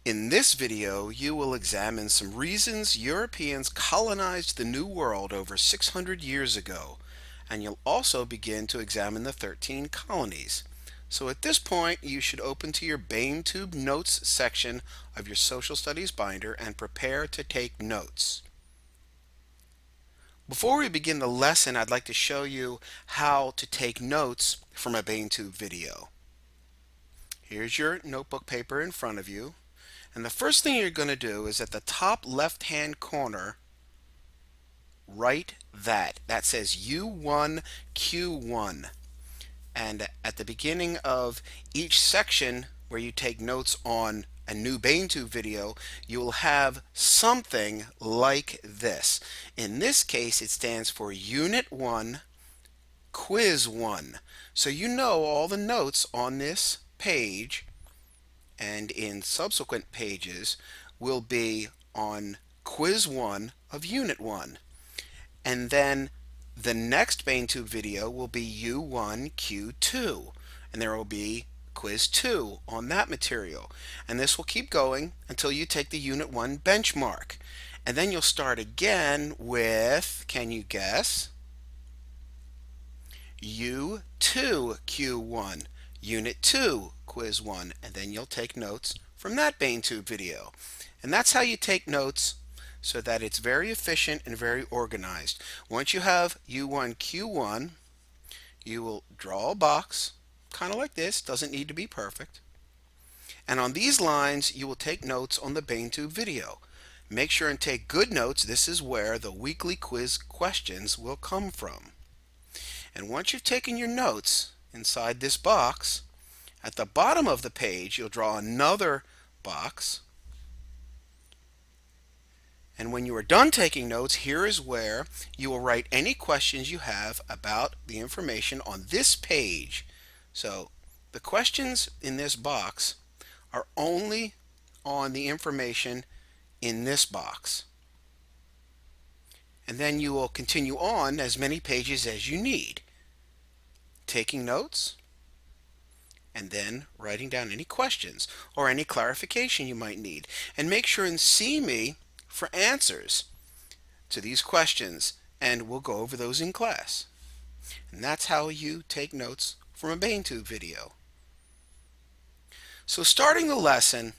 In this video, you will examine some reasons Europeans colonized the New World over 600 years ago, and you'll also begin to examine the 13 colonies. So at this point, you should open to your BainTube Notes section of your Social Studies binder and prepare to take notes. Before we begin the lesson, I'd like to show you how to take notes from a BainTube video. Here's your notebook paper in front of you. And the first thing you're going to do is at the top left-hand corner, write that says U1 Q1. And at the beginning of each section where you take notes on a new BainTube video, you will have something like this. In this case, it stands for Unit 1, Quiz 1. So you know all the notes on this page and in subsequent pages will be on Quiz 1 of Unit 1. And then the next BainTube video will be U1 Q2, and there will be Quiz 2 on that material. And this will keep going until you take the Unit 1 benchmark. And then you'll start again with, can you guess? U2 Q1. Unit 2, Quiz 1, and then you'll take notes from that BainTube video. And that's how you take notes so that it's very efficient and very organized. Once you have U1, Q1, you will draw a box, kind of like this, doesn't need to be perfect. And on these lines, you will take notes on the BainTube video. Make sure and take good notes. This is where the weekly quiz questions will come from. And once you've taken your notes, inside this box, at the bottom of the page, you'll draw another box. And when you are done taking notes, here is where you will write any questions you have about the information on this page. So the questions in this box are only on the information in this box. And then you will continue on as many pages as you need, taking notes, and then writing down any questions or any clarification you might need. And make sure and see me for answers to these questions, and we'll go over those in class. And that's how you take notes from a BainTube video. So starting the lesson,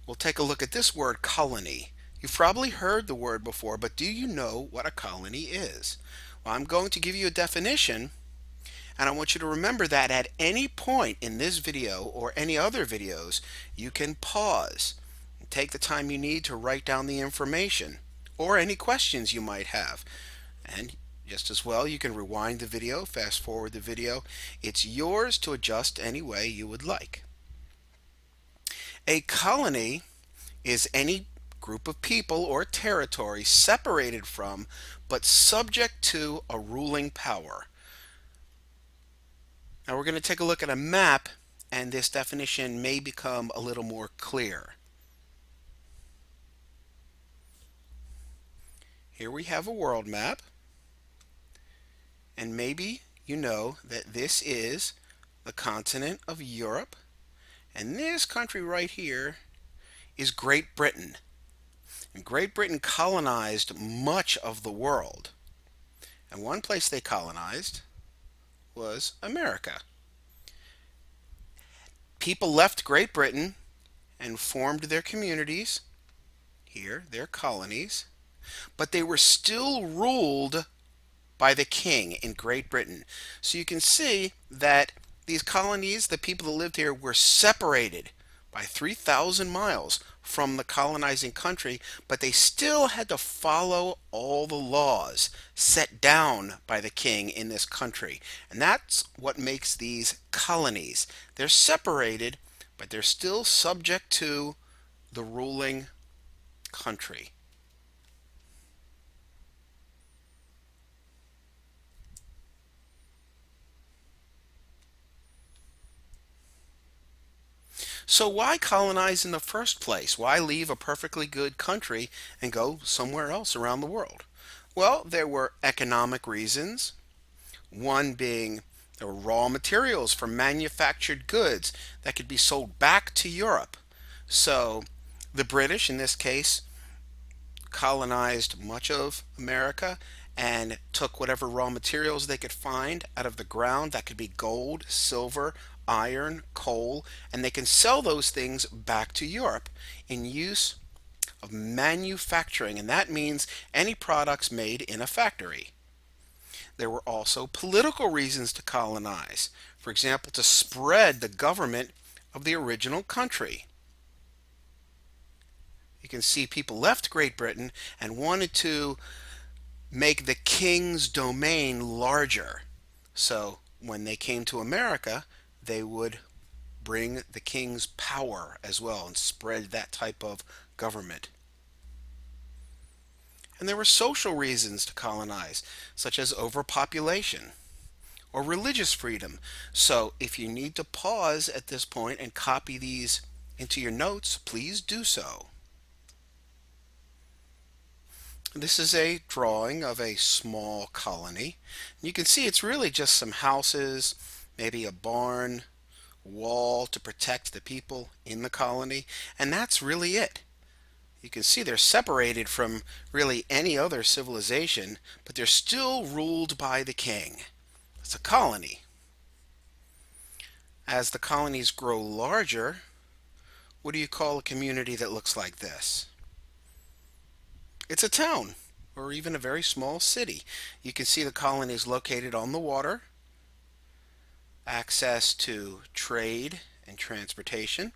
we'll take a look at this word colony. You've probably heard the word before, but do you know what a colony is? Well, I'm going to give you a definition, and I want you to remember that at any point in this video or any other videos, you can pause and take the time you need to write down the information or any questions you might have. And just as well, you can rewind the video, fast forward the video. It's yours to adjust any way you would like. A colony is any group of people or territory separated from but subject to a ruling power. Now we're going to take a look at a map, and this definition may become a little more clear. Here we have a world map, and maybe you know that this is the continent of Europe, and this country right here is Great Britain. And Great Britain colonized much of the world, and one place they colonized was America. People left Great Britain and formed their communities here, their colonies, but they were still ruled by the king in Great Britain. So you can see that these colonies, the people that lived here, were separated by 3,000 miles from the colonizing country, but they still had to follow all the laws set down by the king in this country. And that's what makes these colonies. They're separated, but they're still subject to the ruling country. So why colonize in the first place? Why leave a perfectly good country and go somewhere else around the world? Well, there were economic reasons. One being there were raw materials for manufactured goods that could be sold back to Europe. So the British, in this case, colonized much of America and took whatever raw materials they could find out of the ground. That could be gold, silver, iron, coal, and they can sell those things back to Europe in use of manufacturing, and that means any products made in a factory. There were also political reasons to colonize. For example, to spread the government of the original country. You can see people left Great Britain and wanted to make the king's domain larger. So when they came to America, they would bring the king's power as well and spread that type of government. And there were social reasons to colonize, such as overpopulation or religious freedom. So if you need to pause at this point and copy these into your notes, please do so. This is a drawing of a small colony. You can see it's really just some houses, maybe a barn, wall to protect the people in the colony, and that's really it. You can see they're separated from really any other civilization, but they're still ruled by the king. It's a colony. As the colonies grow larger, what do you call a community that looks like this? It's a town or even a very small city. You can see the colony is located on the water, access to trade and transportation,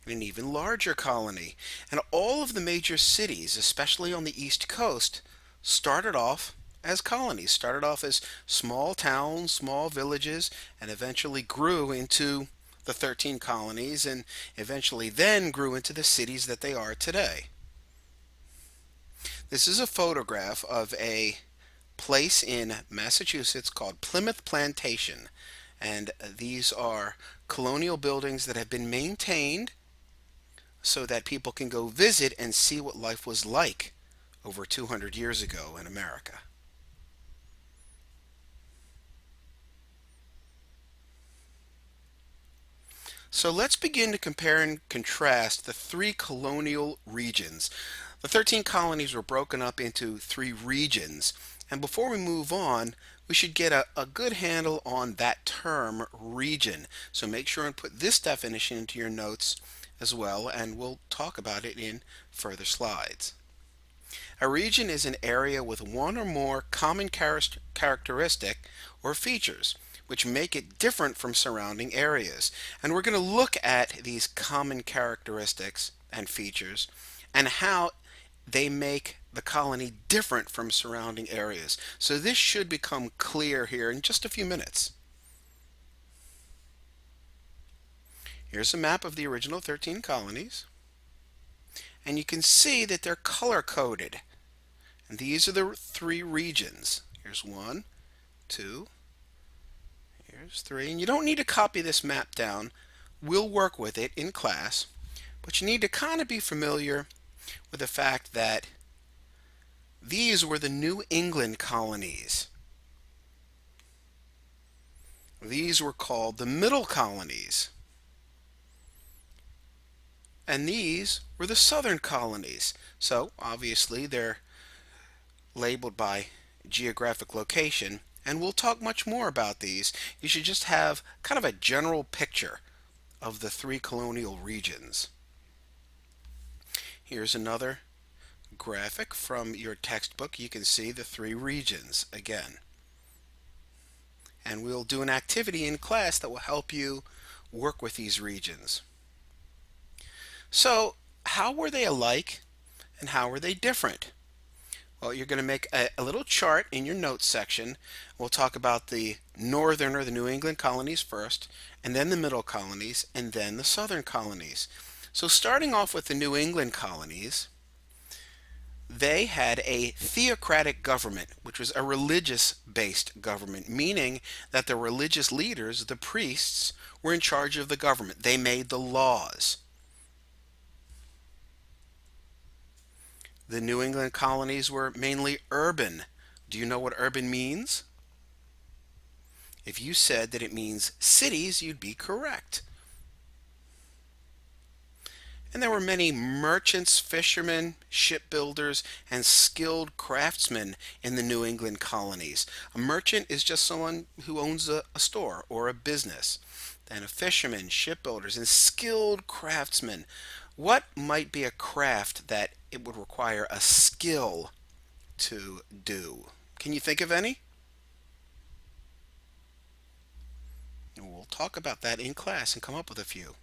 an even larger colony. And all of the major cities, especially on the East Coast, started off as colonies, started off as small towns, small villages, and eventually grew into the 13 colonies and eventually then grew into the cities that they are today. This is a photograph of a place in Massachusetts called Plymouth Plantation. And these are colonial buildings that have been maintained so that people can go visit and see what life was like over 200 years ago in America. So let's begin to compare and contrast the three colonial regions. The 13 colonies were broken up into three regions. And before we move on, we should get a good handle on that term region. So make sure and put this definition into your notes as well, and we'll talk about it in further slides. A region is an area with one or more common characteristic or features which make it different from surrounding areas. And we're going to look at these common characteristics and features and how they make the colony different from surrounding areas. So this should become clear here in just a few minutes. Here's a map of the original 13 colonies. And you can see that they're color coded. And these are the three regions. Here's one, two, here's three. And you don't need to copy this map down. We'll work with it in class. But you need to kind of be familiar with the fact that these were the New England colonies. These were called the Middle colonies. And these were the Southern colonies. So obviously they're labeled by geographic location, and we'll talk much more about these. You should just have kind of a general picture of the three colonial regions. Here's another graphic from your textbook. You can see the three regions again. And we'll do an activity in class that will help you work with these regions. So, how were they alike and how were they different? Well, you're going to make a little chart in your notes section. We'll talk about the northern or the New England colonies first, and then the middle colonies, and then the southern colonies. So starting off with the New England colonies, they had a theocratic government, which was a religious-based government, meaning that the religious leaders, the priests, were in charge of the government. They made the laws. The New England colonies were mainly urban. Do you know what urban means? If you said that it means cities, you'd be correct. And there were many merchants, fishermen, shipbuilders, and skilled craftsmen in the New England colonies. A merchant is just someone who owns a store or a business. Then a fisherman, shipbuilders, and skilled craftsmen. What might be a craft that it would require a skill to do? Can you think of any? We'll talk about that in class and come up with a few.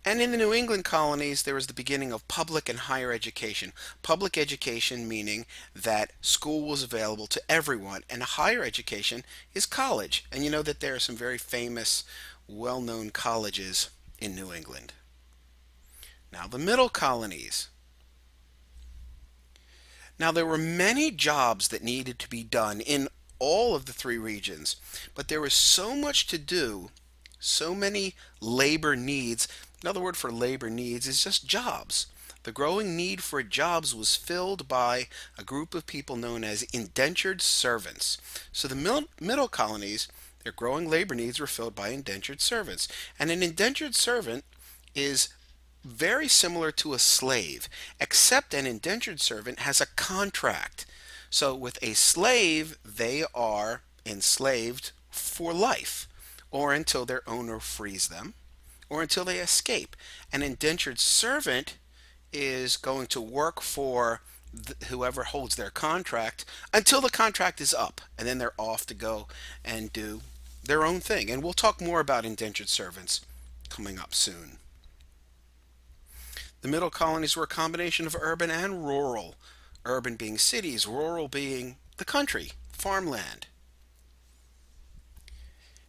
And in the New England colonies, there was the beginning of public and higher education. Public education meaning that school was available to everyone, and higher education is college. And you know that there are some very famous, well known colleges in New England. Now, the middle colonies. Now, there were many jobs that needed to be done in all of the three regions, but there was so much to do, so many labor needs. Another word for labor needs is just jobs. The growing need for jobs was filled by a group of people known as indentured servants. So the middle colonies, their growing labor needs were filled by indentured servants. And an indentured servant is very similar to a slave, except an indentured servant has a contract. So with a slave, they are enslaved for life, or until their owner frees them, or until they escape. An indentured servant is going to work for whoever holds their contract until the contract is up, and then they're off to go and do their own thing. And we'll talk more about indentured servants coming up soon. The middle colonies were a combination of urban and rural, urban being cities, rural being the country, farmland.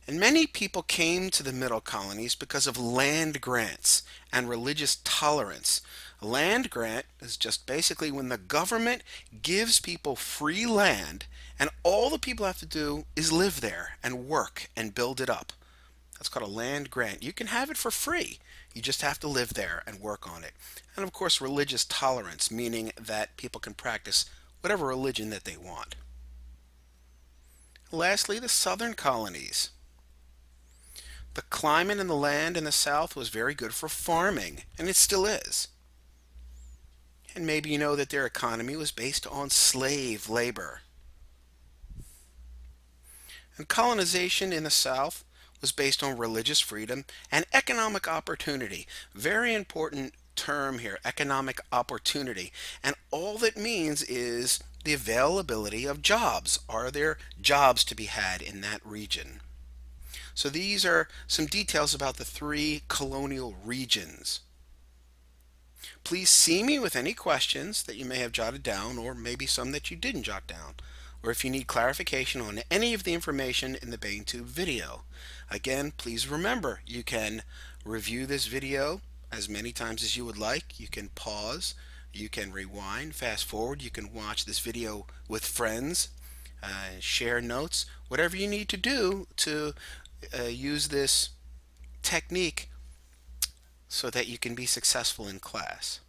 And many people came to the middle colonies because of land grants and religious tolerance. A land grant is just basically when the government gives people free land and all the people have to do is live there and work and build it up. That's called a land grant. You can have it for free. You just have to live there and work on it. And of course, religious tolerance, meaning that people can practice whatever religion that they want. Lastly, the southern colonies. The climate and the land in the South was very good for farming, and it still is. And maybe you know that their economy was based on slave labor. And colonization in the South was based on religious freedom and economic opportunity. Very important term here, economic opportunity. And all that means is the availability of jobs. Are there jobs to be had in that region? So these are some details about the three colonial regions. Please see me with any questions that you may have jotted down, or maybe some that you didn't jot down, or if you need clarification on any of the information in the BaneTube video. Again, please remember, you can review this video as many times as you would like. You can pause, you can rewind, fast forward, you can watch this video with friends, share notes, whatever you need to do to use this technique so that you can be successful in class.